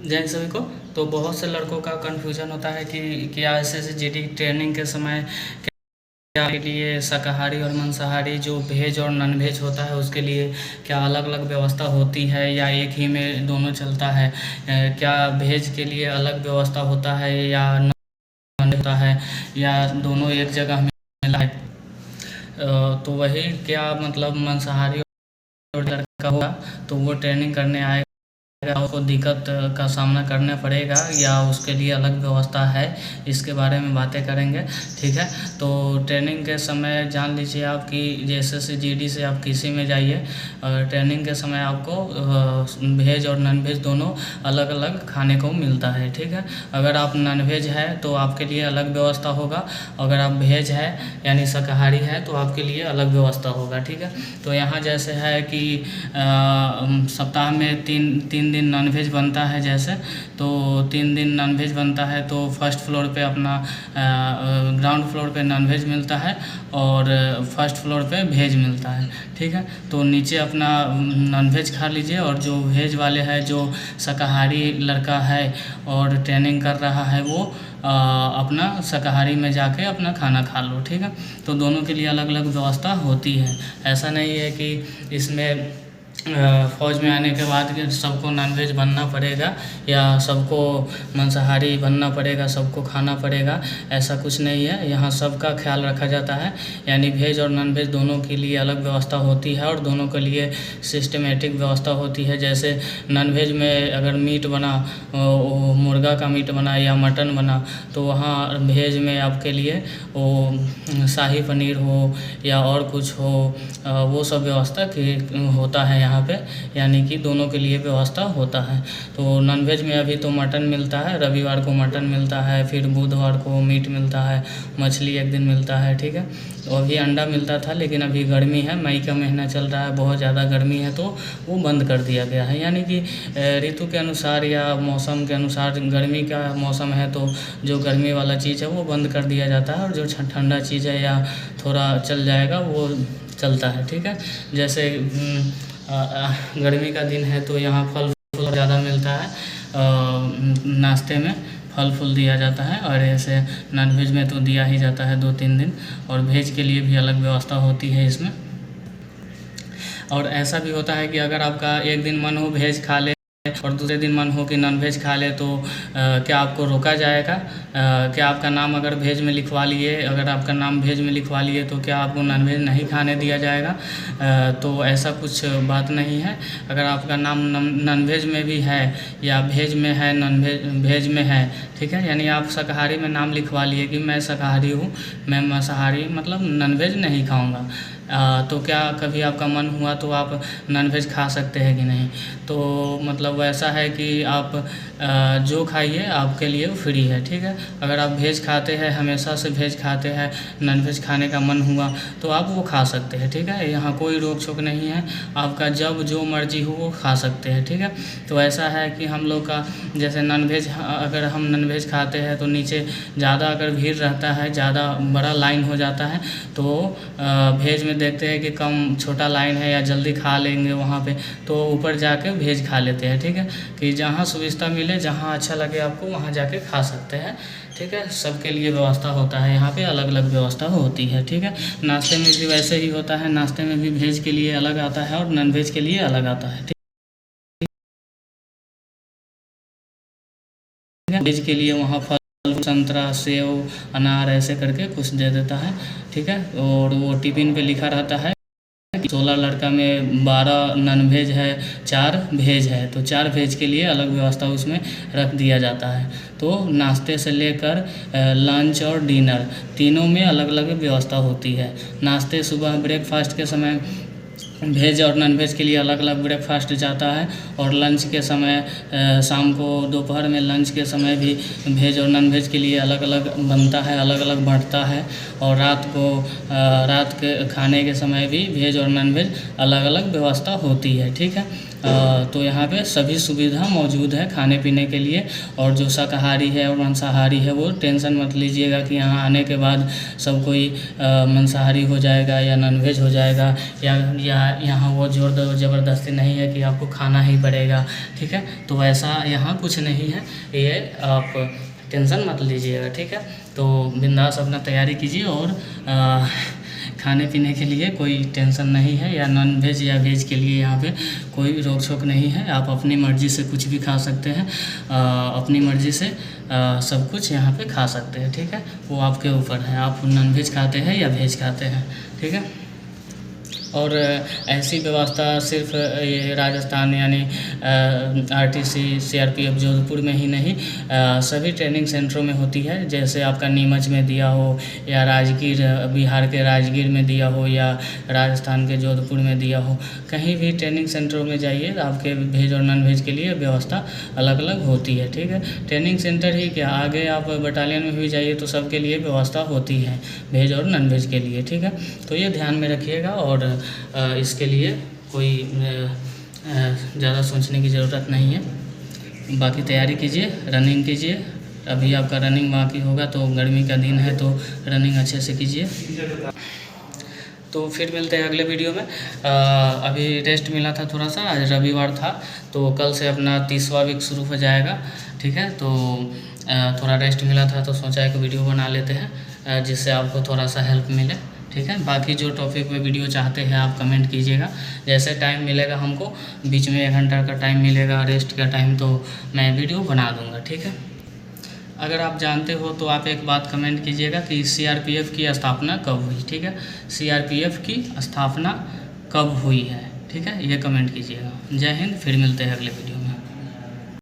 जय हिंद सभी को। तो बहुत से लड़कों का कन्फ्यूजन होता है कि क्या एसएससी जीडी ट्रेनिंग के समय क्या के लिए शाकाहारी और मांसाहारी जो वेज और नॉन वेज होता है उसके लिए क्या अलग अलग व्यवस्था होती है या एक ही में दोनों चलता है। क्या वेज के लिए अलग व्यवस्था होता है या नॉन होता है या दोनों एक जगह मिला है। तो वही क्या मतलब मांसाहारी और लड़का होगा तो वो ट्रेनिंग करने आएगा, उसको दिक्कत का सामना करना पड़ेगा या उसके लिए अलग व्यवस्था है, इसके बारे में बातें करेंगे। ठीक है, तो ट्रेनिंग के समय जान लीजिए आप कि जैसे से जीडी से आप किसी में जाइए, ट्रेनिंग के समय आपको वेज और नॉन वेज दोनों अलग अलग खाने को मिलता है। ठीक है, अगर आप नॉन वेज है तो आपके लिए अलग व्यवस्था होगा, अगर आप वेज है यानी शाकाहारी है तो आपके लिए अलग व्यवस्था होगा। ठीक है, तो यहाँ जैसे है कि सप्ताह में तीन दिन नॉनवेज बनता है, जैसे तो 3 दिन नॉनवेज बनता है तो फर्स्ट फ्लोर पे अपना ग्राउंड फ्लोर पे नॉनवेज मिलता है और फर्स्ट फ्लोर पे वेज मिलता है। ठीक है, तो नीचे अपना नॉनवेज खा लीजिए और जो वेज वाले हैं, जो शाकाहारी लड़का है और ट्रेनिंग कर रहा है, वो अपना शाकाहारी में जाके अपना खाना खा लो। ठीक है, तो दोनों के लिए अलग अलग व्यवस्था होती है। ऐसा नहीं है कि इसमें फ़ौज में आने के बाद सबको नॉनवेज बनना पड़ेगा या सबको मांसाहारी बनना पड़ेगा, सबको खाना पड़ेगा, ऐसा कुछ नहीं है। यहाँ सबका ख्याल रखा जाता है, यानी वेज और नॉनवेज दोनों के लिए अलग व्यवस्था होती है और दोनों के लिए सिस्टमेटिक व्यवस्था होती है। जैसे नॉनवेज में अगर मीट बना, मुर्गा का मीट बना या मटन बना, तो वहाँ वेज में आपके लिए वो शाही पनीर हो या और कुछ हो, वो सब व्यवस्था होता है यहाँ पे, यानी कि दोनों के लिए व्यवस्था होता है। तो नॉनवेज में अभी तो मटन मिलता है, रविवार को मटन मिलता है, फिर बुधवार को मीट मिलता है, मछली एक दिन मिलता है। ठीक है, तो अभी अंडा मिलता था लेकिन अभी गर्मी है, मई का महीना चल रहा है, बहुत ज़्यादा गर्मी है तो वो बंद कर दिया गया है। यानी कि ऋतु के अनुसार या मौसम के अनुसार, गर्मी का मौसम है तो जो गर्मी वाला चीज़ है वो बंद कर दिया जाता है और जो ठंडा चीज़ है या थोड़ा चल जाएगा वो चलता है। ठीक है, जैसे गर्मी का दिन है तो यहाँ फल फूल ज़्यादा मिलता है, नाश्ते में फल फूल दिया जाता है, और ऐसे नॉनवेज में तो दिया ही जाता है 2-3 दिन, और वेज के लिए भी अलग व्यवस्था होती है इसमें। और ऐसा भी होता है कि अगर आपका एक दिन मन हो वेज खा ले और दूसरे दिन मन हो कि नॉनवेज खा ले तो क्या आपको रोका जाएगा? क्या आपका नाम अगर वेज में लिखवा लिए, अगर आपका नाम वेज में लिखवा लिए तो क्या आपको नॉनवेज नहीं खाने दिया जाएगा? तो ऐसा कुछ बात नहीं है। अगर आपका नाम नॉनवेज में भी है या वेज में है, वेज में है, ठीक है, यानी आप शाकाहारी में नाम लिखवा लिए कि मैं शाकाहारी हूँ, मैं मांसाहारी मतलब नॉनवेज नहीं खाऊँगा, तो क्या कभी आपका मन हुआ तो आप नॉनवेज खा सकते हैं कि नहीं? तो मतलब वैसा है कि आप जो खाइए आपके लिए फ्री है। ठीक है, अगर आप वेज खाते हैं, हमेशा से वेज खाते हैं, नॉनवेज खाने का मन हुआ तो आप वो खा सकते हैं। ठीक है, यहाँ कोई रोक टोक नहीं है, आपका जब जो मर्जी हो वो खा सकते हैं। ठीक है, तो ऐसा है कि हम लोग का जैसे नॉनवेज, अगर हम नॉनवेज खाते हैं तो नीचे ज़्यादा अगर भीड़ रहता है, ज़्यादा बड़ा लाइन हो जाता है तो वेज में देखते हैं कि कम छोटा लाइन है या जल्दी खा लेंगे वहाँ पे, तो ऊपर जाके वेज खा लेते हैं। ठीक है, कि जहाँ सुविधा मिले, जहाँ अच्छा लगे आपको वहाँ जाके खा सकते हैं। ठीक है, सबके लिए व्यवस्था होता है, यहाँ पे अलग अलग व्यवस्था होती है। ठीक है, नाश्ते में भी वैसे ही होता है, नाश्ते में भी वेज के लिए अलग आता है और नॉन वेज के लिए अलग आता है। ठीक है, वेज के लिए वहाँ फल, संतरा, सेव, अनार ऐसे करके कुछ दे देता है। ठीक है, और वो टिफिन पे लिखा रहता है 16 लड़का में 12 नॉन वेज है, 4 वेज है, तो 4 वेज के लिए अलग व्यवस्था उसमें रख दिया जाता है। तो नाश्ते से लेकर लंच और डिनर तीनों में अलग अलग व्यवस्था होती है। नाश्ते सुबह ब्रेकफास्ट के समय वेज और नॉन वेज के लिए अलग अलग ब्रेकफास्ट जाता है, और लंच के समय शाम को दोपहर में लंच के समय भी वेज और नॉन वेज के लिए अलग अलग बनता है, अलग अलग बढ़ता है, और रात के खाने के समय भी वेज और नॉन वेज अलग अलग व्यवस्था होती है। ठीक है, तो यहाँ पे सभी सुविधा मौजूद है खाने पीने के लिए। और जो शाकाहारी है और मांसाहारी है वो टेंशन मत लीजिएगा कि यहाँ आने के बाद सब कोई मांसाहारी हो जाएगा या नॉनवेज हो जाएगा, या यहाँ वो जोर ज़बरदस्ती नहीं है कि आपको खाना ही पड़ेगा, ठीक है। तो वैसा यहाँ कुछ नहीं है, ये आप टेंशन मत लीजिएगा, ठीक है। तो बिंदास अपना तैयारी कीजिए और खाने पीने के लिए कोई टेंशन नहीं है, या नॉन वेज या वेज के लिए यहाँ पे कोई रोक छोक नहीं है। आप अपनी मर्ज़ी से कुछ भी खा सकते हैं, अपनी मर्ज़ी से सब कुछ यहाँ पे खा सकते हैं, ठीक है। वो आपके ऊपर है, आप नॉन वेज खाते हैं या वेज खाते हैं, ठीक है। और ऐसी व्यवस्था सिर्फ ये राजस्थान यानी आरटीसी सीआरपीएफ जोधपुर में ही नहीं, सभी ट्रेनिंग सेंटरों में होती है। जैसे आपका नीमच में दिया हो, या राजगीर बिहार के राजगीर में दिया हो, या राजस्थान के जोधपुर में दिया हो, कहीं भी ट्रेनिंग सेंटरों में जाइए, आपके वेज और नॉन वेज के लिए व्यवस्था अलग अलग होती है, ठीक है। ट्रेनिंग सेंटर ही क्या, आगे आप बटालियन में भी जाइए तो सबके लिए व्यवस्था होती है वेज और नॉन वेज के लिए, ठीक है। तो ये ध्यान में रखिएगा, और इसके लिए कोई ज़्यादा सोचने की ज़रूरत नहीं है। बाकी तैयारी कीजिए, रनिंग कीजिए। अभी आपका रनिंग बाकी होगा, तो गर्मी का दिन है तो रनिंग अच्छे से कीजिए। तो फिर मिलते हैं अगले वीडियो में। अभी रेस्ट मिला था थोड़ा सा, आज रविवार था, तो कल से अपना 30वां वीक शुरू हो जाएगा, ठीक है। तो थोड़ा रेस्ट मिला था तो सोचा एक वीडियो बना लेते हैं, जिससे आपको थोड़ा सा हेल्प मिले, ठीक है। बाकी जो टॉपिक पे वीडियो चाहते हैं आप कमेंट कीजिएगा, जैसे टाइम मिलेगा हमको, बीच में 1 घंटा का टाइम मिलेगा रेस्ट का टाइम, तो मैं वीडियो बना दूंगा, ठीक है। अगर आप जानते हो तो आप एक बात कमेंट कीजिएगा कि सीआरपीएफ की स्थापना कब हुई, ठीक है। सीआरपीएफ की स्थापना कब हुई है, ठीक है, ये कमेंट कीजिएगा। जय हिंद, फिर मिलते हैं अगले वीडियो में।